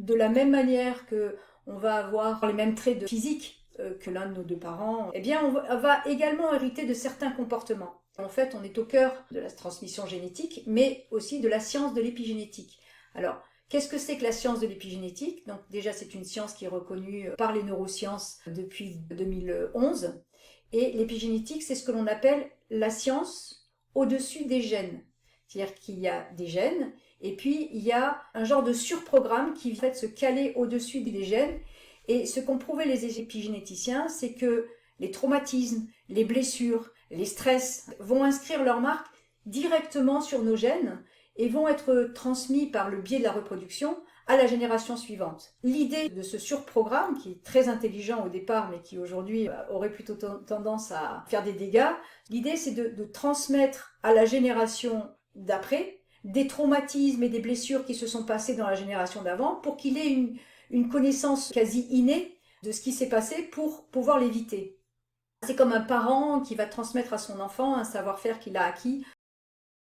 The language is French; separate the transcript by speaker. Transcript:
Speaker 1: de la même manière que on va avoir les mêmes traits de physique que l'un de nos deux parents, eh bien on va également hériter de certains comportements. En fait, on est au cœur de la transmission génétique, mais aussi de la science de l'épigénétique. Alors, qu'est-ce que c'est que la science de l'épigénétique? Donc déjà, c'est une science qui est reconnue par les neurosciences depuis 2011. Et l'épigénétique, c'est ce que l'on appelle la science au-dessus des gènes. C'est-à-dire qu'il y a des gènes, et puis il y a un genre de surprogramme qui va se caler au-dessus des gènes. Et ce qu'ont prouvé les épigénéticiens, c'est que les traumatismes, les blessures, les stress vont inscrire leur marque directement sur nos gènes et vont être transmis par le biais de la reproduction à la génération suivante. L'idée de ce surprogramme, qui est très intelligent au départ, mais qui aujourd'hui aurait plutôt tendance à faire des dégâts, l'idée c'est de transmettre à la génération d'après des traumatismes et des blessures qui se sont passés dans la génération d'avant pour qu'il ait une connaissance quasi innée de ce qui s'est passé pour pouvoir l'éviter. C'est comme un parent qui va transmettre à son enfant un savoir-faire qu'il a acquis